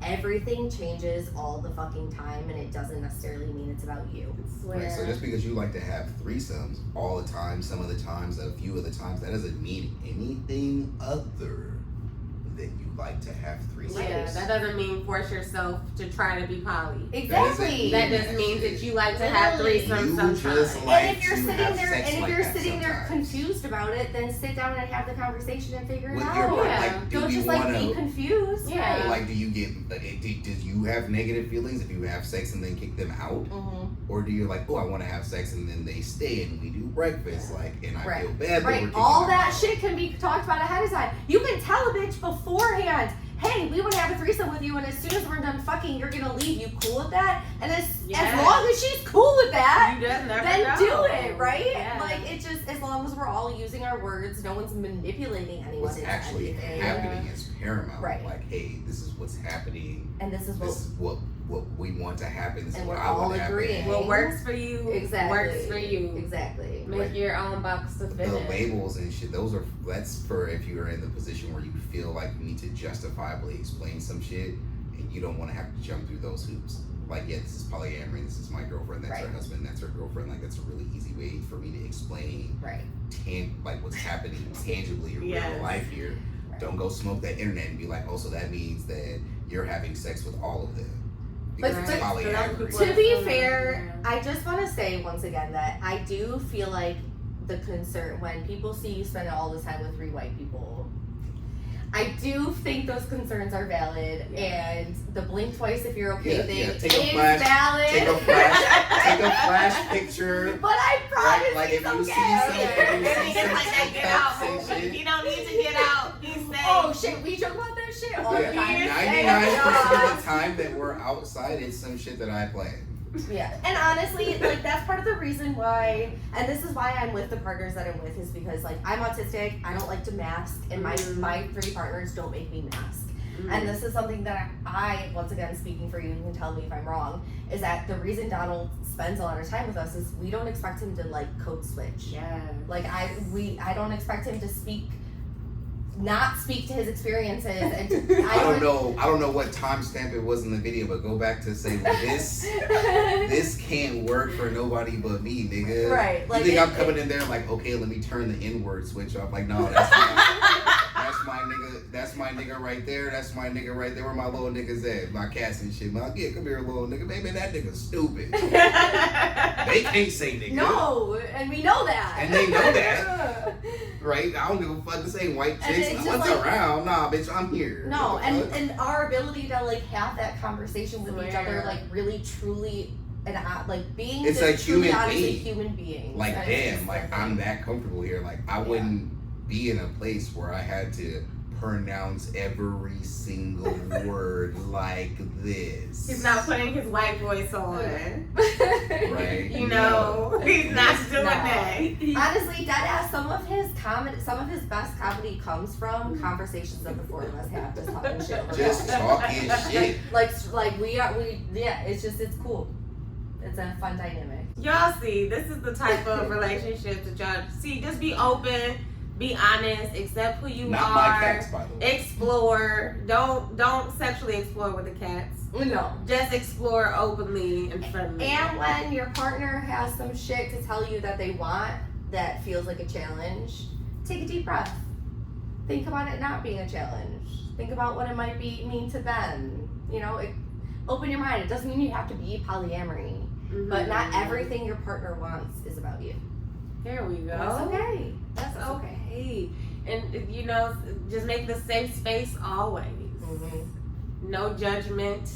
everything changes all the fucking time, and it doesn't necessarily mean it's about you. Right. So just because you like to have threesomes all the time, some of the times, a few of the times, that doesn't mean anything other than you like to have threesomes. Yeah, that doesn't mean force yourself to try to be poly. Exactly. That just means that you like to have threesomes sometimes. And if you're sitting there, confused about it, then sit down and have the conversation and figure it out. Like, don't just be confused. Yeah. Like, do you get? Did you have negative feelings if you have sex and then kick them out, or do you like, oh, I want to have sex and then they stay and we do breakfast, like, and I feel bad. Right. All that shit can be talked about ahead of time. You can tell a bitch beforehand, hey, we want to have a threesome with you, and as soon as we're done fucking, you're gonna leave. You cool with that? And as long as she's cool with that, then do it, right? Yeah. Like, it just, as long as we're all using our words, no one's manipulating anyone. What's actually happening is paramount. Right. Like, hey, this is what's happening, and this is what we want to happen. This and is what we're I all want to agreeing. happen. What works for you works for you. Exactly. Make your own box of business. The labels and shit, that's for if you're in the position where you feel like you need to justifiably explain some shit and you don't want to have to jump through those hoops. Like, yeah, this is polyamory, this is my girlfriend, that's her husband, that's her girlfriend. Like, that's a really easy way for me to explain like what's happening tangibly in real life here. Don't go smoke that internet and be like, oh, so that means that you're having sex with all of them. But to be fair, I just want to say once again that I do feel like the concern when people see you spend all this time with 3 white people, I do think those concerns are valid, and the blink twice if you're okay thing is valid. Take a flash picture. But I promise like if you see something, you don't need to get out. Oh shit, we joke about that shit all the time. 99% of the time that we're outside, it's some shit that I planned. Yeah, and honestly, like, that's part of the reason why, and this is why I'm with the partners that I'm with, is because, like, I'm autistic, I don't like to mask, and my 3 partners don't make me mask. And this is something that I, once again, speaking for you, you can tell me if I'm wrong, is that the reason Donald spends a lot of time with us is we don't expect him to, like, code switch. Yeah. Like, I don't expect him to speak not speak to his experiences. And I don't know what timestamp it was in the video, but go back to say, well, this can't work for nobody but me, nigga. Right. You think I'm coming in there like, okay, let me turn the N-word switch off? Like, no, that's my nigga. That's my nigga right there. That's my nigga right there. Where my little niggas at? My cats and shit. Like, yeah, come here, little nigga. Baby, that nigga's stupid. They can't say nigga. No, and we know that. And they know that. Right? I don't give a fuck to say white chicks. What's like, around? Nah, bitch, I'm here. No, and our ability to like have that conversation with each other, like really truly, and like being it's this a truly human honest being. Human being. Like damn, like I'm that comfortable here. Like I wouldn't be in a place where I had to pronounce every single word like this. He's not putting his white voice on. Right. You know, he's not doing that. Honestly, deadass, some of his best comedy comes from conversations that the four of us have, just talking shit. Just talking shit. Like it's cool. It's a fun dynamic. Y'all see, this is the type of relationship that y'all see. Just be open. Be honest, accept who you Not are. my cats, by the way. Explore. Don't sexually explore with the cats. No. Just explore openly and friendly. And when your partner has some shit to tell you that they want that feels like a challenge, take a deep breath. Think about it not being a challenge. Think about what it might mean to them. You know, open your mind. It doesn't mean you have to be polyamory, but not everything your partner wants is about you. There we go. That's okay. That's okay. And you know, just make the safe space always. No judgment,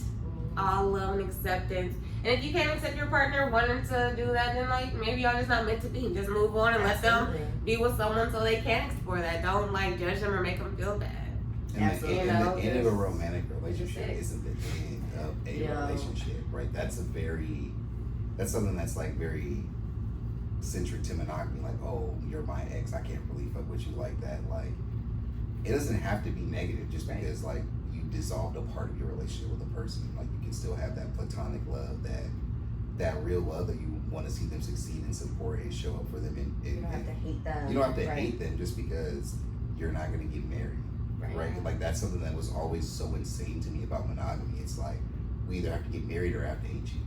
all love and acceptance. And if you can't accept your partner wanting to do that, then like maybe y'all just not meant to be. Just move on and let them be with someone so they can explore that. Don't like judge them or make them feel bad. And the end of a romantic relationship isn't the end of a relationship, right? That's something that's like very centric to monogamy. Like, oh, you're my ex, I can't really fuck with you like that. Like, it doesn't have to be negative just because like you dissolved a part of your relationship with a person. Like, you can still have that platonic love, that real love that you want to see them succeed and support and show up for them. You don't have to hate them. You don't have to hate them just because you're not going to get married. Right? Like, that's something that was always so insane to me about monogamy. It's like, we either have to get married or I have to hate you.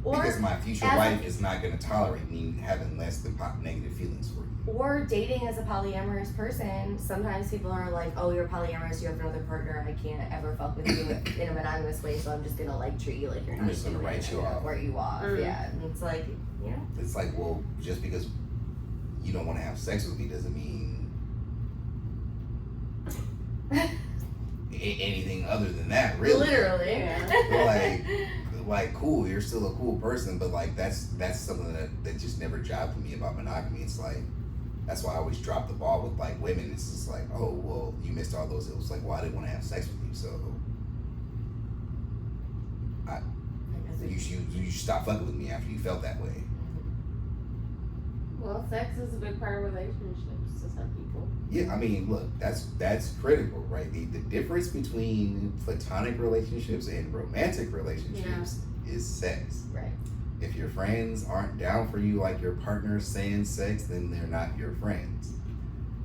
Because my future wife is not going to tolerate me having less than negative feelings for you. Or dating as a polyamorous person, sometimes people are like, oh, you're polyamorous, you have another partner, I can't ever fuck with you in a monogamous way, so I'm just going to like treat you like you're not. I'm just going to write you off. Write you off, yeah. And it's like, you know. It's like, well, just because you don't want to have sex with me doesn't mean anything other than that, really. Literally. Like cool, you're still a cool person, but like that's something that just never jived with me about monogamy. It's like, that's why I always drop the ball with like women. It's just like, oh well, you missed all those. It was like, well, I didn't want to have sex with you, so you should stop fucking with me after you felt that way. Well, sex is a big part of relationships to some people. Yeah, I mean, look, that's critical, right? The difference between platonic relationships and romantic relationships is sex. Right. If your friends aren't down for you like your partner's saying sex, then they're not your friends.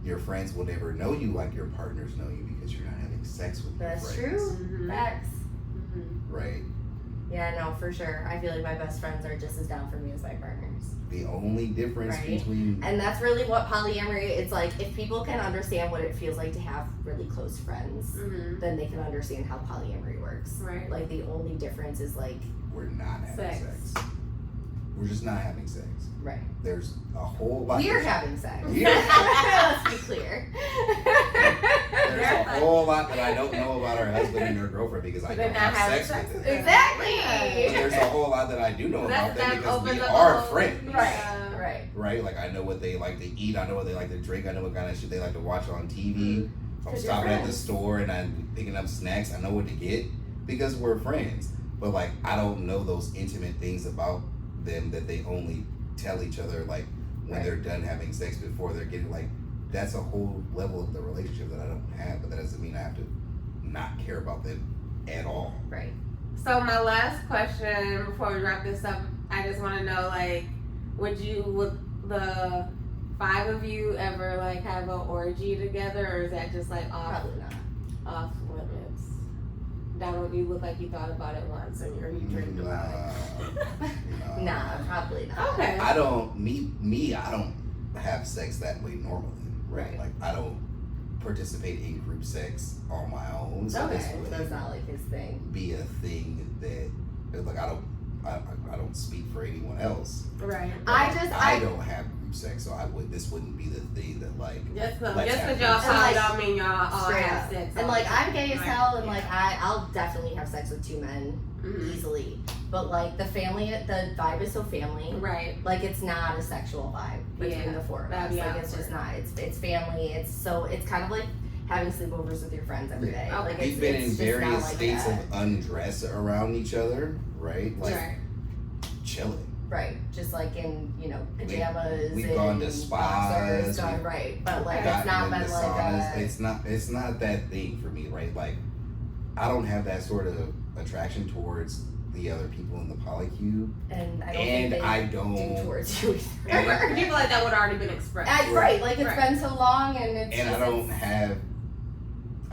Your friends will never know you like your partners know you because you're not having sex with your friends. That's true. Facts. Right. Yeah, no, for sure. I feel like my best friends are just as down for me as my partners. The only difference between... And that's really what polyamory, it's like, if people can understand what it feels like to have really close friends, then they can understand how polyamory works. Right. Like, the only difference is like... We're not having sex. We're just not having sex. Right. There's a whole lot... We're having sex. Let's be clear. There's a whole lot that I don't know about our husband and our girlfriend because I don't have sex with them. Exactly. But there's a whole lot that I do know about them because we up are friends. Right. Like, I know what they like to eat. I know what they like to drink. I know what kind of shit they like to watch on TV. If I'm stopping at the store and I'm picking up snacks, I know what to get because we're friends. But, like, I don't know those intimate things about them that they only tell each other, like, when they're done having sex before they're getting, like, that's a whole level of the relationship that I don't have, but that doesn't mean I have to not care about them at all. Right. So my last question before we wrap this up, I just want to know, like, would the 5 of you ever like have an orgy together, or is that just like off limits? Donald, you look like you thought about it once, and you dreamed about it. Nah, probably not. Okay. I don't I don't have sex that way normally. Right. Like I don't participate in group sex on my own. So Okay, this so would that's not like his thing. be a thing that like I don't speak for anyone else. Right. I don't have group sex, so this wouldn't be the thing that like Just because let's y'all have follow, like, don't mean y'all all straight have up. sex. And like I'm gay as Right. hell, and like Yeah. I'll definitely have sex with 2 men Mhm. easily. But like the vibe is so family. Right. Like it's not a sexual vibe between Yeah, the 4 of that'd us. be Like it's just awkward. not. It's family. It's kind of like having sleepovers with your friends every day. Okay. Like We've been in it's just not various like states that. of undress around each other, right? Like Right. chilling. Right, just like in pajamas. We've and gone to spas, boxers, we've right? But like gotten it's not into been like saunas. It's not that thing for me, right? Like I don't have that sort of attraction towards the other people in the polycube, and I don't and think I they don't. do towards you And- either. People like that would already been expressed. Right, like it's Right. been so long, and it's And just,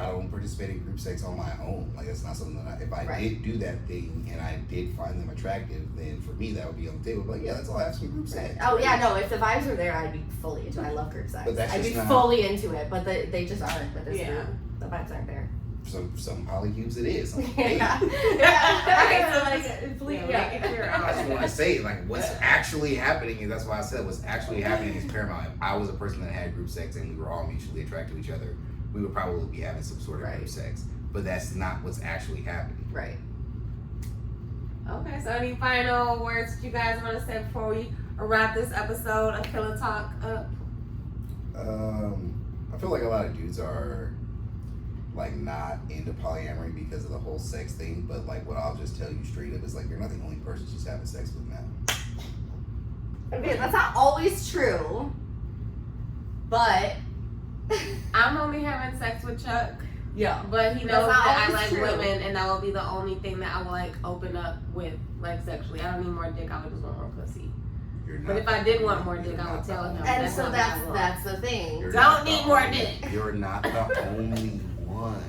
I don't participate in group sex on my own. Like it's not something that if I Right. did do that thing and I did find them attractive, then for me that would be on the table. Like yeah, let's all have some group sex. Oh yeah, no. If the vibes were there, I'd be fully into it. I love group sex. But that's I'd be just not- fully into it, but they just aren't with this Yeah. group. The vibes aren't there. Some polycubes it is. I'm like, Yeah, hey, yeah. So like, please, Yeah, make it clear. I just want to say, like, what's actually happening, and that's why I said what's actually happening is paramount. If I was a person that had group sex and we were all mutually attracted to each other, we would probably be having some sort of Right. group sex. But that's not what's actually happening. Right. Okay, so any final words that you guys want to say before we wrap this episode of Killa Talk up? I feel like a lot of dudes are like not into polyamory because of the whole sex thing. But like, what I'll just tell you straight up is like, you're not the only person she's having sex with now. Okay, that's not always true, but I'm only having sex with Chuck, yeah. but he That's knows not that I always like true. women, and that will be the only thing that I will like open up with, like sexually. I don't need more dick. I would just want more pussy. You're But not if I did want more dick, you're I would not tell the him. only- And That's so not that's what I that's the thing. You're Don't not need the more only- dick. You're not the only one.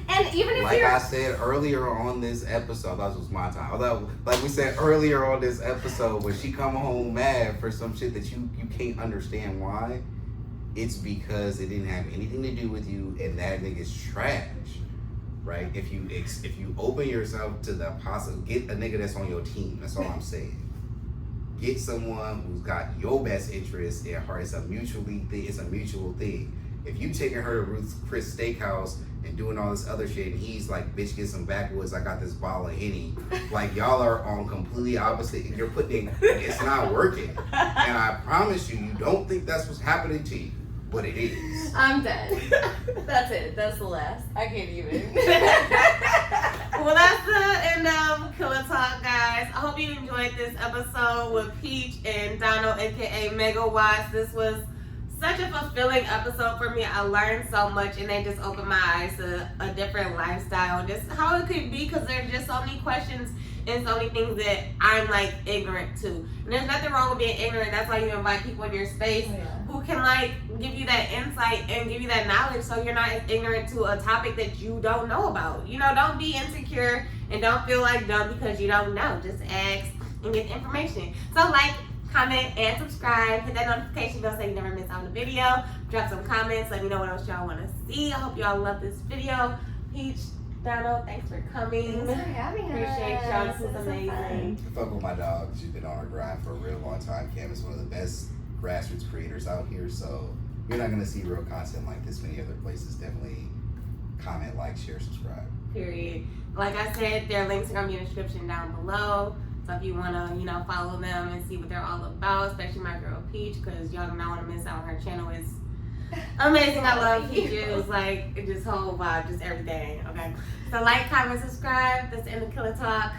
And even if Like you're I said earlier on this episode, that was my time. Although, like we said earlier on this episode, when she come home mad for some shit that you can't understand why, it's because it didn't have anything to do with you, and that nigga's trash, right? If you open yourself to the get a nigga that's on your team. That's all I'm saying. Get someone who's got your best interest at heart. It's a mutual thing. If you taking her to Ruth's Chris Steakhouse and doing all this other shit, and he's like, bitch, get some backwoods, I got this bottle of Henny. Like, y'all are on completely opposite. You're putting, it's not working. And I promise you, you don't think that's what's happening to you, but it is. I'm dead. That's it. That's the last. I can't even. Well, that's the end of Killa Talk, guys. I hope you enjoyed this episode with Peach and Donald, aka Megawatts. This was such a fulfilling episode for me. I learned so much, and they just opened my eyes to a different lifestyle, just how it could be, because there's just so many questions and so many things that I'm like ignorant to. And there's nothing wrong with being ignorant. That's why you invite people in your space who can like give you that insight and give you that knowledge, so you're not ignorant to a topic that you don't know about. You know, don't be insecure and don't feel like dumb because you don't know. Just ask and get the information. So like, comment, and subscribe. Hit that notification bell so you never miss out on a video. Drop some comments. Let me know what else y'all want to see. I hope y'all love this video. Peach, Donald, thanks for coming. Thanks for having us. Appreciate y'all. This was It so amazing. I fuck with my dog. She's been on her grind for a real long time. Cam is one of the best grassroots creators out here, so you're not gonna see real content like this many other places. Definitely comment, like, share, subscribe. Period. Like I said, their links are gonna be in the description down below. So if you wanna, follow them and see what they're all about, especially my girl Peach, because y'all do not want to miss out on her channel. It's amazing. I love Peaches. Like, this whole vibe, just everything. Okay. So like, comment, subscribe. That's the end of Killa Talk.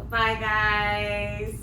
Bye, guys.